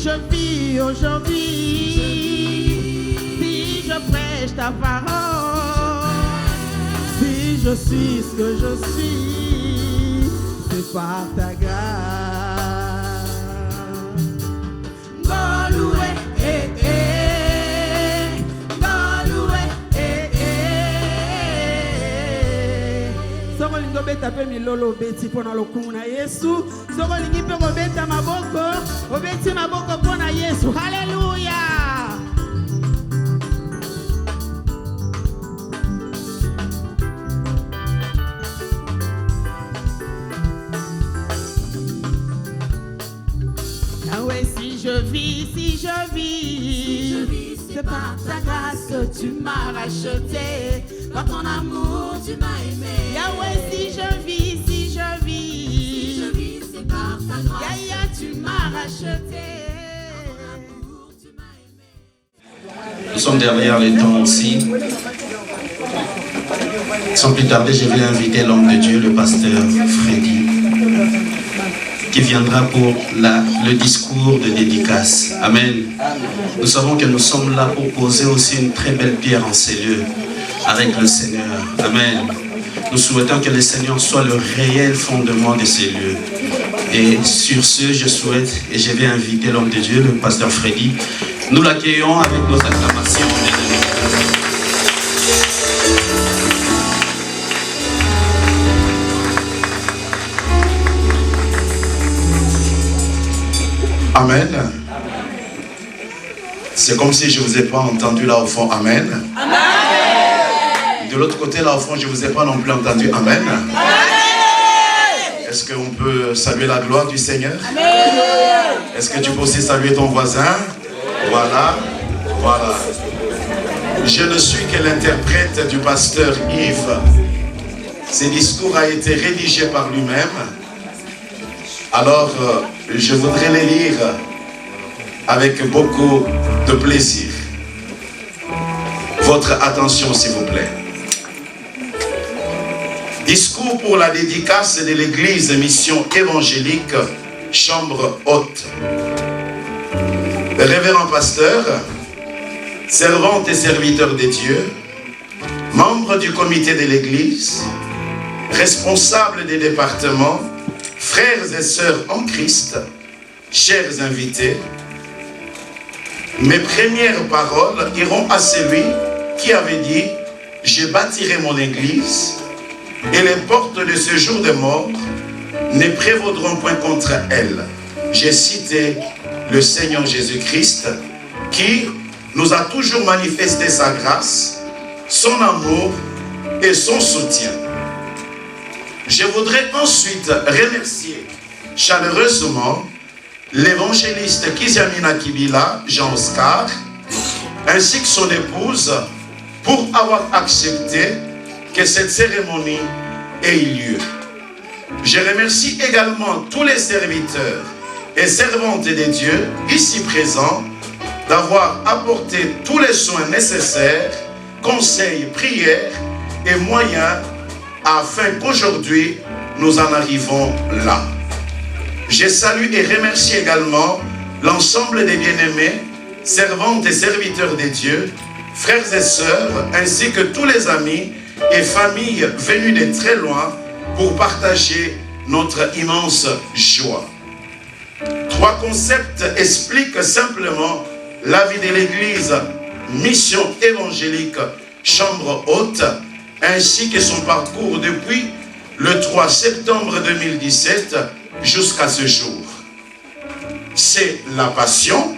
je vis aujourd'hui, si je prêche ta parole, si je suis ce que je suis, c'est par ta grâce. Goloué, Goloué, Soko lingo beta pe milolo beti pona lokuna Yesu. Soko lingi pe ko beta maboko, obeti maboko pona Yesu. Hallelujah. Ah ouais, si je vis, c'est par ta grâce que tu m'as racheté. Par ton amour, tu m'as aimé. Yahweh, si je vis, c'est par ta grâce. Yahya, tu m'as racheté. Nous sommes derrière les temps aussi. Sans plus tarder, je vais inviter l'homme de Dieu, le pasteur Freddy, qui viendra pour le discours de dédicace. Amen. Nous savons que nous sommes là pour poser aussi une très belle pierre en ces lieux avec le Seigneur. Amen. Nous souhaitons que le Seigneur soit le réel fondement de ces lieux. Et sur ce, je souhaite et je vais inviter l'homme de Dieu, le pasteur Freddy. Nous l'accueillons avec nos acclamations. Amen. C'est comme si je ne vous ai pas entendu là au fond. Amen. Amen. De l'autre côté là au fond, je ne vous ai pas non plus entendu. Amen. Amen. Est-ce qu'on peut saluer la gloire du Seigneur? Amen. Est-ce que tu peux aussi saluer ton voisin? Voilà. Voilà. Je ne suis que l'interprète du pasteur Yves. Ce discours a été rédigé par lui-même. Alors, je voudrais les lire avec beaucoup de plaisir. Votre attention, s'il vous plaît. Discours pour la dédicace de l'église Mission Évangélique, Chambre Haute. Révérend pasteur, servante et serviteur de Dieu, membre du comité de l'église, responsable des départements, frères et sœurs en Christ, chers invités, mes premières paroles iront à celui qui avait dit « Je bâtirai mon église et les portes de ce jour de mort ne prévaudront point contre elle. » J'ai cité le Seigneur Jésus-Christ qui nous a toujours manifesté sa grâce, son amour et son soutien. Je voudrais ensuite remercier chaleureusement l'évangéliste Kiziamina Kibila, Jean-Oscar, ainsi que son épouse, pour avoir accepté que cette cérémonie ait eu lieu. Je remercie également tous les serviteurs et servantes de Dieu ici présents d'avoir apporté tous les soins nécessaires, conseils, prières et moyens afin qu'aujourd'hui nous en arrivons là. Je salue et remercie également l'ensemble des bien-aimés, servantes et serviteurs de Dieu, frères et sœurs, ainsi que tous les amis et familles venus de très loin pour partager notre immense joie. Trois concepts expliquent simplement la vie de l'église Mission Évangélique Chambre Haute, ainsi que son parcours depuis le 3 septembre 2017 jusqu'à ce jour. C'est la passion,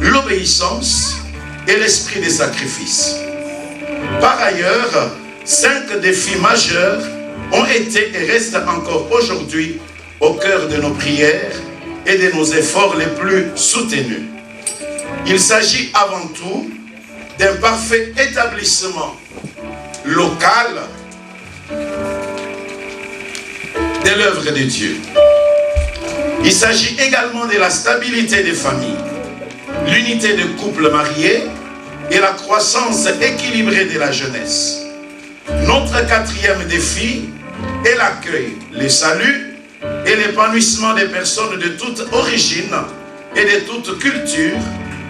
l'obéissance et l'esprit de sacrifice. Par ailleurs, 5 défis majeurs ont été et restent encore aujourd'hui au cœur de nos prières et de nos efforts les plus soutenus. Il s'agit avant tout d'un parfait établissement local de l'œuvre de Dieu. Il s'agit également de la stabilité des familles, l'unité de couples mariés et la croissance équilibrée de la jeunesse. Notre quatrième défi est l'accueil, le salut et l'épanouissement des personnes de toute origine et de toute culture,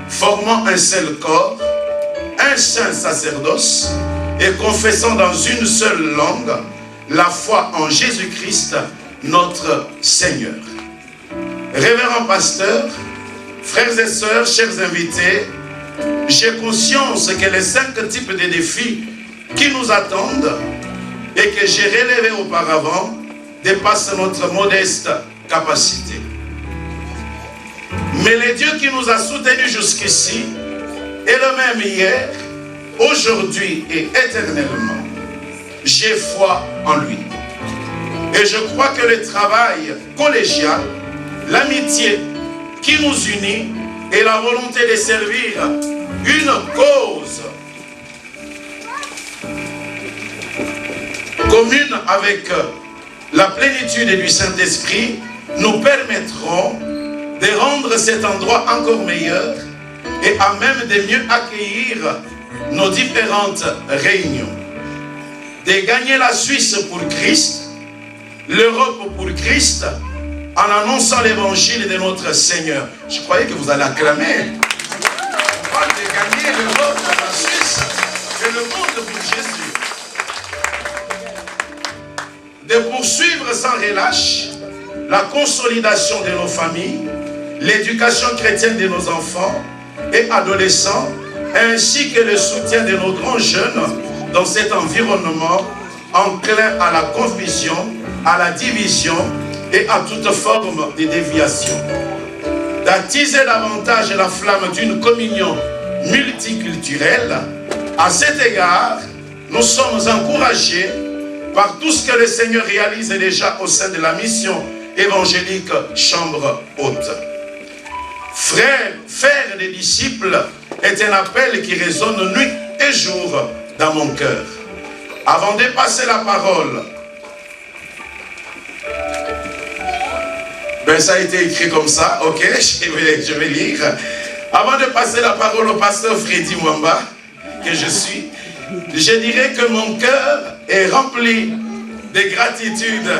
formant un seul corps, un saint sacerdoce, et confessant dans une seule langue la foi en Jésus-Christ, notre Seigneur. Révérend pasteur, frères et sœurs, chers invités, j'ai conscience que les 5 types de défis qui nous attendent et que j'ai relevés auparavant dépassent notre modeste capacité. Mais le Dieu qui nous a soutenus jusqu'ici est le même hier, aujourd'hui et éternellement. J'ai foi en lui. Et je crois que le travail collégial, l'amitié qui nous unit et la volonté de servir une cause commune avec la plénitude du Saint-Esprit nous permettront de rendre cet endroit encore meilleur et à même de mieux accueillir nos différentes réunions. De gagner la Suisse pour Christ, l'Europe pour Christ, en annonçant l'évangile de notre Seigneur. Je croyais que vous allez acclamer. On parle de gagner l'Europe, la Suisse et le monde pour Jésus. De poursuivre sans relâche la consolidation de nos familles, l'éducation chrétienne de nos enfants et adolescents, ainsi que le soutien de nos grands jeunes dans cet environnement enclin à la confusion, à la division et à toute forme de déviation. D'attiser davantage la flamme d'une communion multiculturelle. À cet égard, nous sommes encouragés par tout ce que le Seigneur réalise déjà au sein de la mission évangélique Chambre Haute. Frères, faire des disciples est un appel qui résonne nuit et jour dans mon cœur. Avant de passer la parole, ça a été écrit comme ça, ok, je vais lire. Avant de passer la parole au pasteur Freddy Mwamba, que je suis, je dirais que mon cœur est rempli de gratitude,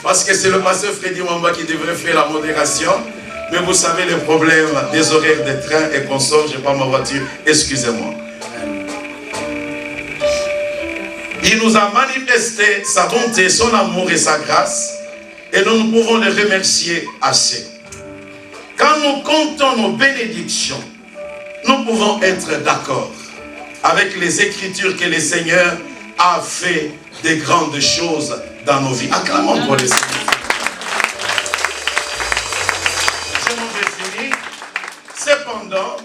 parce que c'est le pasteur Freddy Mwamba qui devrait faire la modération, mais vous savez les problèmes des horaires de train et consorts, je n'ai pas ma voiture, excusez-moi. Il nous a manifesté sa bonté, son amour et sa grâce, et nous ne pouvons le remercier assez. Quand nous comptons nos bénédictions, nous pouvons être d'accord avec les Écritures que le Seigneur a fait de grandes choses dans nos vies. Acclamons pour le Seigneur. Je m'en vais finir. Cependant,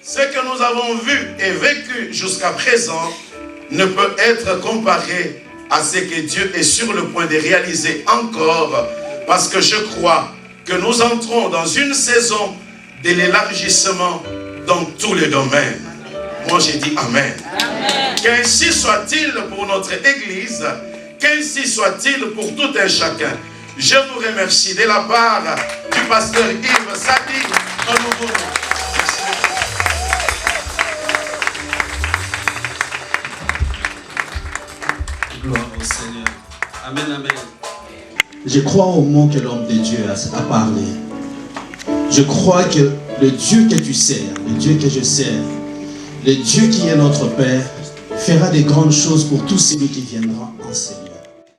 ce que nous avons vu et vécu jusqu'à présent ne peut être comparé à ce que Dieu est sur le point de réaliser encore, parce que je crois que nous entrons dans une saison de l'élargissement dans tous les domaines. Moi j'ai dit Amen. Qu'ainsi soit-il pour notre Église, qu'ainsi soit-il pour tout un chacun. Je vous remercie de la part du pasteur Yves Sadi en nouveau. Gloire au Seigneur. Amen, amen. Je crois au mot que l'homme de Dieu a parlé. Je crois que le Dieu que tu sers, le Dieu que je sers, le Dieu qui est notre Père, fera des grandes choses pour tous celui qui viendra en ces lieux.